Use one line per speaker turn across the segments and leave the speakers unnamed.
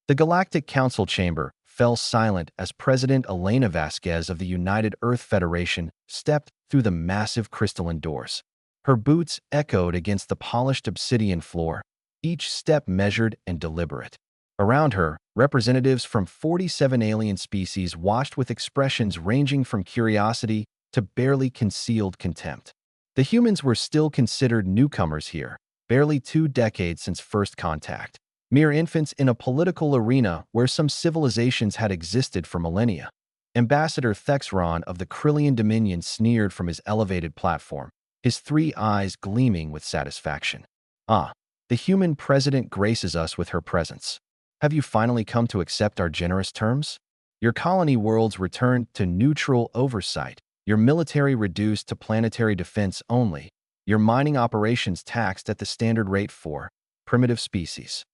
The Galactic Council chamber fell silent as President Elena Vasquez of the United Earth Federation stepped through the massive crystalline doors. Her boots echoed against the polished obsidian floor, each step measured and deliberate. Around her, representatives from 47 alien species watched with expressions ranging from curiosity to barely concealed contempt. The humans were still considered newcomers here, barely 2 decades since first contact. Mere infants in a political arena where some civilizations had existed for millennia. Ambassador Thexron of the Krillian Dominion sneered from his elevated platform, his 3 eyes gleaming with satisfaction. Ah, the human president graces us with her presence. Have you finally come to accept our generous terms? Your colony worlds returned to neutral oversight, your military reduced to planetary defense only, your mining operations taxed at the standard rate for primitive species.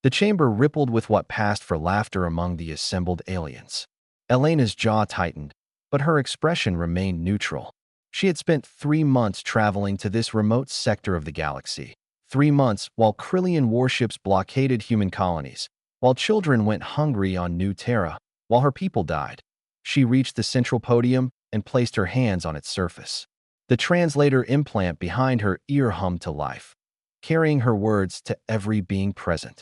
The chamber rippled with what passed for laughter among the assembled aliens. Elena's jaw tightened, but her expression remained neutral. She had spent 3 months traveling to this remote sector of the galaxy. 3 months while Krillian warships blockaded human colonies, while children went hungry on New Terra, while her people died. She reached the central podium and placed her hands on its surface. The translator implant behind her ear hummed to life, carrying her words to every being present.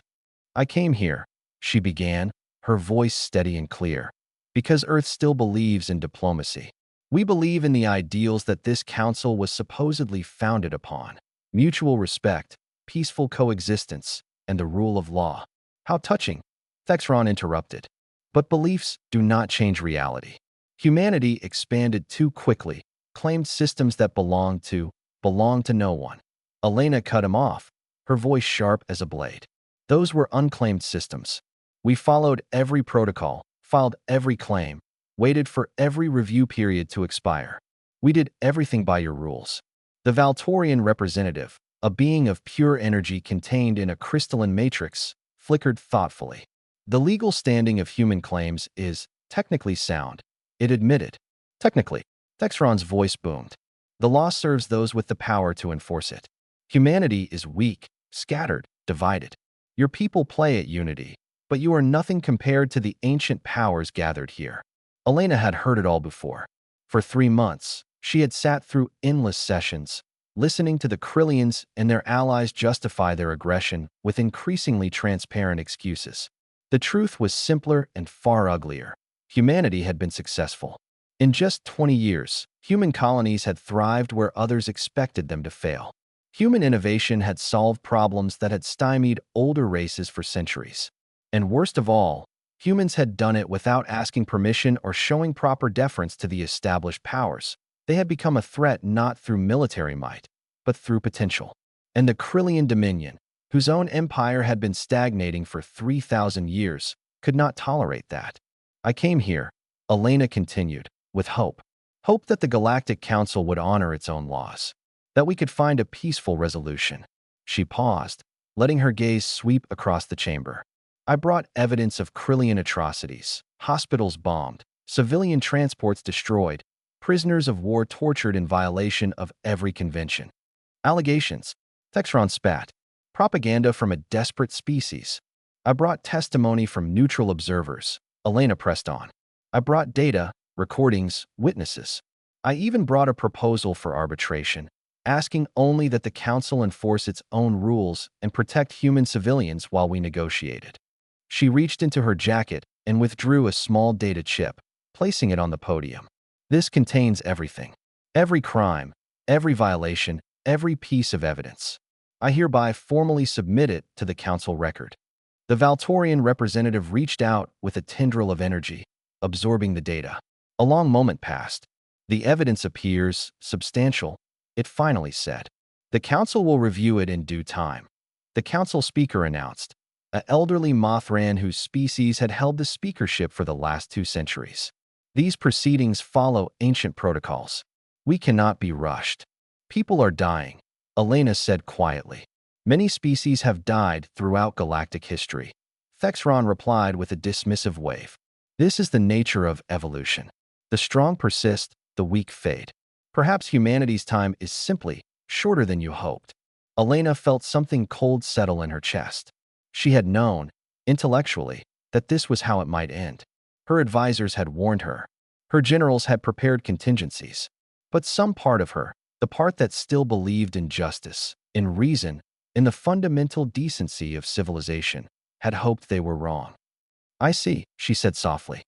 I came here, she began, her voice steady and clear, because Earth still believes in diplomacy. We believe in the ideals that this council was supposedly founded upon: mutual respect, peaceful coexistence, and the rule of law. How touching, Thexron interrupted. But beliefs do not change reality. Humanity expanded too quickly, claimed systems that belonged to no one. Elena cut him off, her voice sharp as a blade. Those were unclaimed systems. We followed every protocol, filed every claim, waited for every review period to expire. We did everything by your rules. The Valtorian representative, a being of pure energy contained in a crystalline matrix, flickered thoughtfully. The legal standing of human claims is technically sound, it admitted. Technically, Thexron's voice boomed. The law serves those with the power to enforce it. Humanity is weak, scattered, divided. Your people play at unity, but you are nothing compared to the ancient powers gathered here. Elena had heard it all before. For 3 months, she had sat through endless sessions, listening to the Krillians and their allies justify their aggression with increasingly transparent excuses. The truth was simpler and far uglier. Humanity had been successful. In just 20 years, human colonies had thrived where others expected them to fail. Human innovation had solved problems that had stymied older races for centuries. And worst of all, humans had done it without asking permission or showing proper deference to the established powers. They had become a threat not through military might, but through potential. And the Krillian Dominion, whose own empire had been stagnating for 3,000 years, could not tolerate that. I came here, Elena continued, with hope. Hope that the Galactic Council would honor its own laws, that we could find a peaceful resolution. She paused, letting her gaze sweep across the chamber. I brought evidence of Krillian atrocities, hospitals bombed, civilian transports destroyed, prisoners of war tortured in violation of every convention. Allegations, Thexron spat, propaganda from a desperate species. I brought testimony from neutral observers, Elena pressed on. I brought data, recordings, witnesses. I even brought a proposal for arbitration, asking only that the council enforce its own rules and protect human civilians while we negotiated. She reached into her jacket and withdrew a small data chip, placing it on the podium. This contains everything. Every crime, every violation, every piece of evidence. I hereby formally submit it to the council record. The Valtorian representative reached out with a tendril of energy, absorbing the data. A long moment passed. The evidence appears substantial, it finally said. The council will review it in due time. The council speaker announced, an elderly Mothran whose species had held the speakership for the last 2 centuries. These proceedings follow ancient protocols. We cannot be rushed. People are dying, Elena said quietly. Many species have died throughout galactic history. Thexron replied with a dismissive wave. This is the nature of evolution. The strong persist, the weak fade. Perhaps humanity's time is simply shorter than you hoped. Elena felt something cold settle in her chest. She had known, intellectually, that this was how it might end. Her advisors had warned her. Her generals had prepared contingencies. But some part of her, the part that still believed in justice, in reason, in the fundamental decency of civilization, had hoped they were wrong. "I see," she said softly.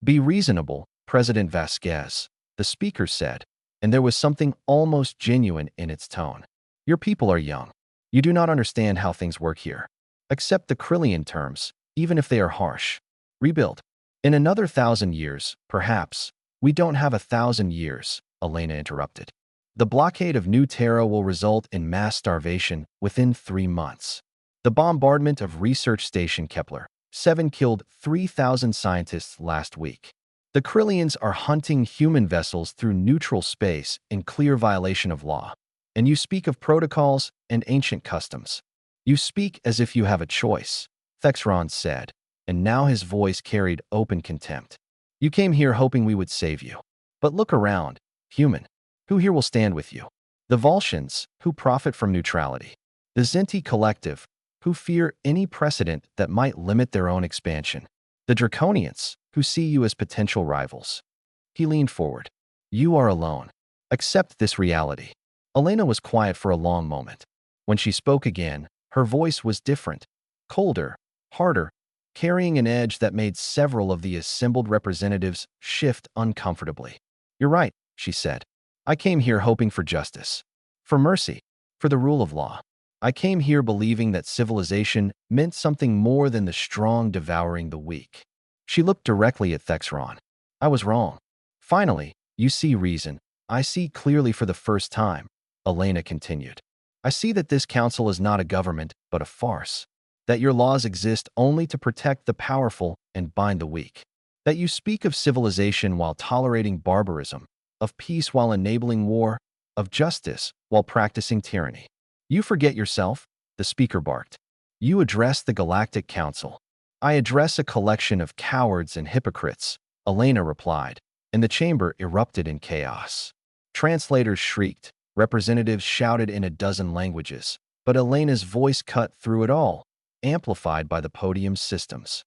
"Be reasonable, President Vasquez," the speaker said, and there was something almost genuine in its tone. "Your people are young. You do not understand how things work here. Accept the Krillian terms, even if they are harsh. Rebuild. In another 1,000 years, perhaps. We don't have 1,000 years," Elena interrupted. "The blockade of New Terra will result in mass starvation within 3 months. The bombardment of Research Station Kepler 7 killed 3,000 scientists last week. The Krillians are hunting human vessels through neutral space in clear violation of law. And you speak of protocols and ancient customs. You speak as if you have a choice," Thexron said, and now his voice carried open contempt. "You came here hoping we would save you. But look around, human. Who here will stand with you? The Volscians, who profit from neutrality. The Zenti Collective, who fear any precedent that might limit their own expansion. The Draconians, who see you as potential rivals." He leaned forward. "You are alone. Accept this reality." Elena was quiet for a long moment. When she spoke again, her voice was different, colder, harder, carrying an edge that made several of the assembled representatives shift uncomfortably. "You're right," she said. "I came here hoping for justice, for mercy, for the rule of law. I came here believing that civilization meant something more than the strong devouring the weak." She looked directly at Thexron. "I was wrong. Finally, you see reason. I see clearly for the first time," Elena continued. "I see that this council is not a government, but a farce. That your laws exist only to protect the powerful and bind the weak. That you speak of civilization while tolerating barbarism, of peace while enabling war, of justice while practicing tyranny. You forget yourself," the speaker barked. "You address the Galactic Council." "I address a collection of cowards and hypocrites," Elena replied, and the chamber erupted in chaos. Translators shrieked, representatives shouted in a dozen languages, but Elena's voice cut through it all, amplified by the podium's systems.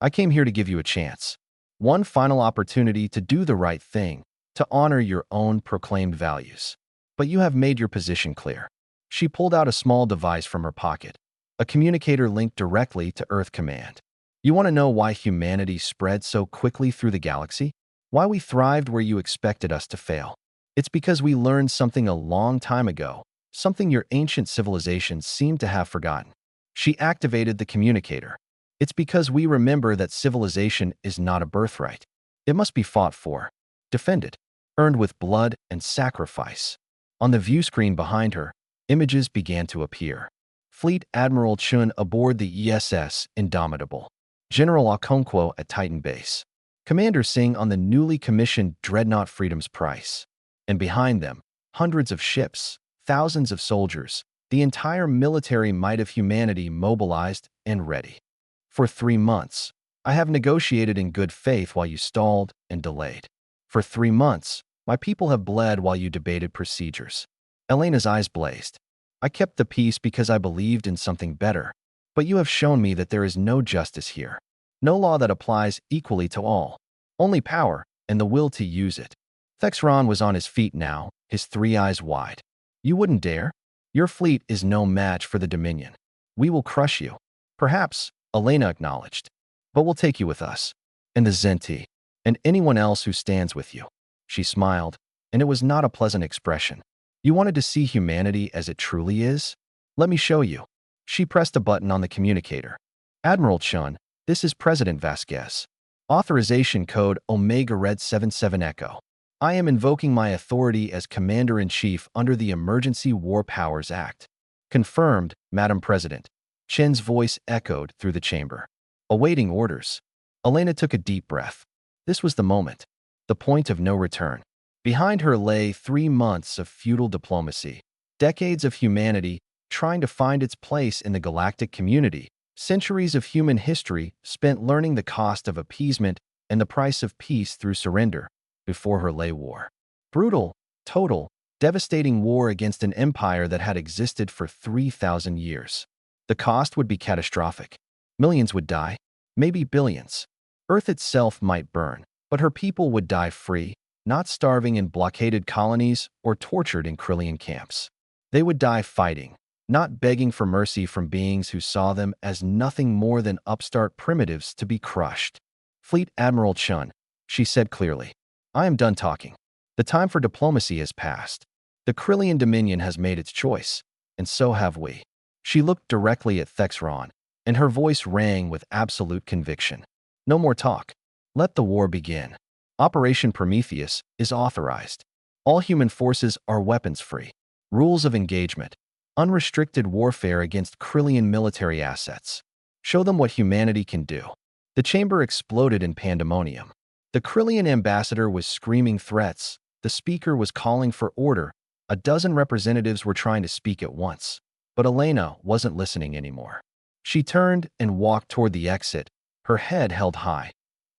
"I came here to give you a chance. One final opportunity to do the right thing, to honor your own proclaimed values. But you have made your position clear." She pulled out a small device from her pocket, a communicator linked directly to Earth Command. "You want to know why humanity spread so quickly through the galaxy? Why we thrived where you expected us to fail? It's because we learned something a long time ago, something your ancient civilizations seem to have forgotten." She activated the communicator. "It's because we remember that civilization is not a birthright. It must be fought for, defended, earned with blood and sacrifice." On the view screen behind her, images began to appear. Fleet Admiral Chun aboard the ESS Indomitable. General Okonkwo at Titan Base. Commander Singh on the newly commissioned Dreadnought Freedom's Price. And behind them, hundreds of ships, thousands of soldiers, the entire military might of humanity mobilized and ready. "For 3 months, I have negotiated in good faith while you stalled and delayed. For 3 months, my people have bled while you debated procedures." Elena's eyes blazed. "I kept the peace because I believed in something better. But you have shown me that there is no justice here. No law that applies equally to all. Only power and the will to use it." Thexron was on his feet now, his 3 eyes wide. "You wouldn't dare? Your fleet is no match for the Dominion. We will crush you." "Perhaps," Elena acknowledged. "But we'll take you with us. And the Zenti. And anyone else who stands with you." She smiled, and it was not a pleasant expression. "You wanted to see humanity as it truly is? Let me show you." She pressed a button on the communicator. "Admiral Chun, this is President Vasquez. Authorization code Omega Red 77 Echo. I am invoking my authority as Commander-in-Chief under the Emergency War Powers Act." "Confirmed, Madam President." Chen's voice echoed through the chamber. Awaiting orders. Elena took a deep breath. This was the moment, the point of no return. Behind her lay 3 months of feudal diplomacy, decades of humanity trying to find its place in the galactic community, centuries of human history spent learning the cost of appeasement and the price of peace through surrender. Before her lay war. Brutal, total, devastating war against an empire that had existed for 3,000 years. The cost would be catastrophic. Millions would die. maybe billions. Earth itself might burn, but her people would die free, not starving in blockaded colonies or tortured in Krillian camps. They would die fighting, not begging for mercy from beings who saw them as nothing more than upstart primitives to be crushed. Fleet Admiral Chun, she said clearly, I am done talking. The time for diplomacy has passed. The Krillian Dominion has made its choice, and so have we. She looked directly at Thexron, and her voice rang with absolute conviction. No more talk. Let the war begin. Operation Prometheus is authorized. All human forces are weapons-free. Rules of engagement. Unrestricted warfare against Krillian military assets. Show them what humanity can do. The chamber exploded in pandemonium. The Krillian ambassador was screaming threats. The speaker was calling for order. A dozen representatives were trying to speak at once. But Elena wasn't listening anymore. She turned and walked toward the exit, her head held high.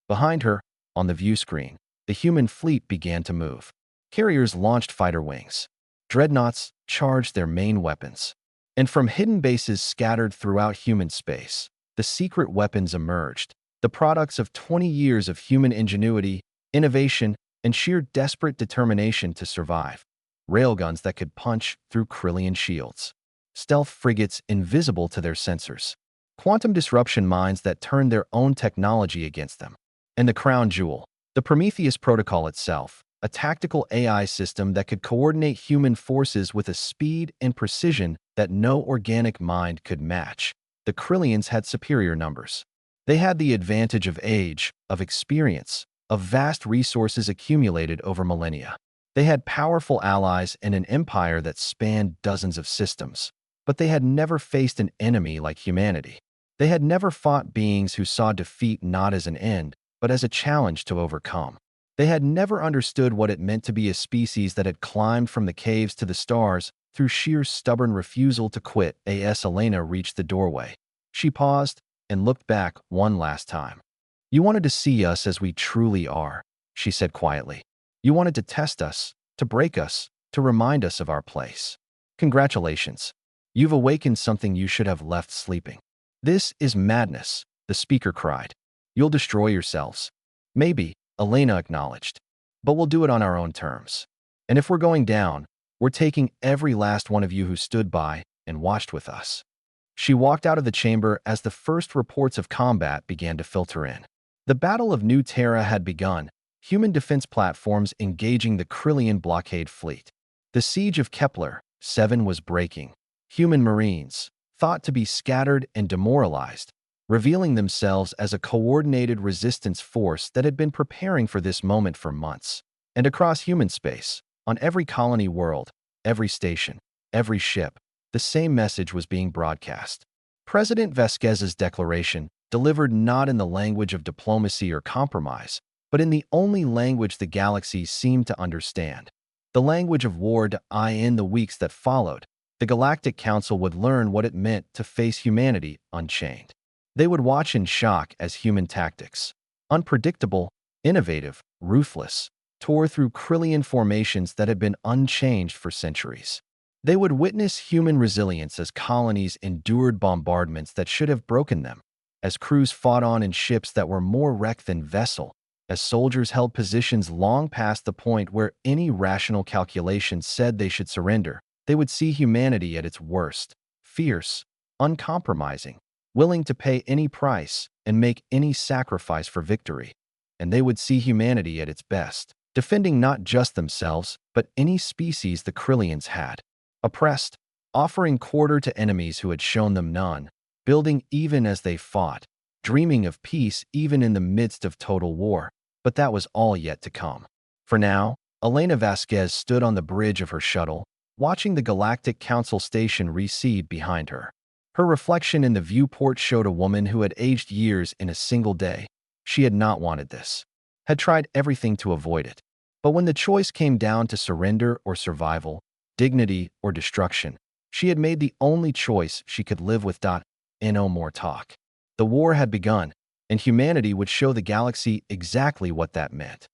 Behind her, on the view screen, the human fleet began to move. Carriers launched fighter wings. Dreadnoughts charged their main weapons. And from hidden bases scattered throughout human space, the secret weapons emerged, the products of 20 years of human ingenuity, innovation, and sheer desperate determination to survive. Railguns that could punch through Krillian shields. Stealth frigates invisible to their sensors. Quantum disruption mines that turned their own technology against them. And the crown jewel, the Prometheus protocol itself, a tactical AI system that could coordinate human forces with a speed and precision that no organic mind could match. The Krillians had superior numbers. They had the advantage of age, of experience, of vast resources accumulated over millennia. They had powerful allies and an empire that spanned dozens of systems. But they had never faced an enemy like humanity. They had never fought beings who saw defeat not as an end, but as a challenge to overcome. They had never understood what it meant to be a species that had climbed from the caves to the stars through sheer stubborn refusal to quit. As Elena reached the doorway, she paused and looked back one last time. You wanted to see us as we truly are, she said quietly. You wanted to test us, to break us, to remind us of our place. Congratulations. You've awakened something you should have left sleeping. This is madness, the speaker cried. You'll destroy yourselves. Maybe, Elena acknowledged. But we'll do it on our own terms. And if we're going down, we're taking every last one of you who stood by and watched with us. She walked out of the chamber as the first reports of combat began to filter in. The Battle of New Terra had begun, human defense platforms engaging the Krillian blockade fleet. The siege of Kepler 7 was breaking. Human marines, thought to be scattered and demoralized, revealing themselves as a coordinated resistance force that had been preparing for this moment for months. And across human space, on every colony world, every station, every ship, the same message was being broadcast. President Vasquez's declaration, delivered not in the language of diplomacy or compromise, but in the only language the galaxy seemed to understand. The language of war. In the weeks that followed, the Galactic Council would learn what it meant to face humanity unchained. They would watch in shock as human tactics, unpredictable, innovative, ruthless, tore through Krillian formations that had been unchanged for centuries. They would witness human resilience as colonies endured bombardments that should have broken them, as crews fought on in ships that were more wreck than vessel, as soldiers held positions long past the point where any rational calculation said they should surrender. They would see humanity at its worst, fierce, uncompromising, willing to pay any price and make any sacrifice for victory. And they would see humanity at its best, defending not just themselves, but any species the Krillians had. Oppressed, offering quarter to enemies who had shown them none, building even as they fought, dreaming of peace even in the midst of total war. But that was all yet to come. For now, Elena Vasquez stood on the bridge of her shuttle, watching the Galactic Council station recede behind her. Her reflection in the viewport showed a woman who had aged years in a single day. She had not wanted this, had tried everything to avoid it. But when the choice came down to surrender or survival, dignity or destruction, she had made the only choice she could live with. No more talk. The war had begun, and humanity would show the galaxy exactly what that meant.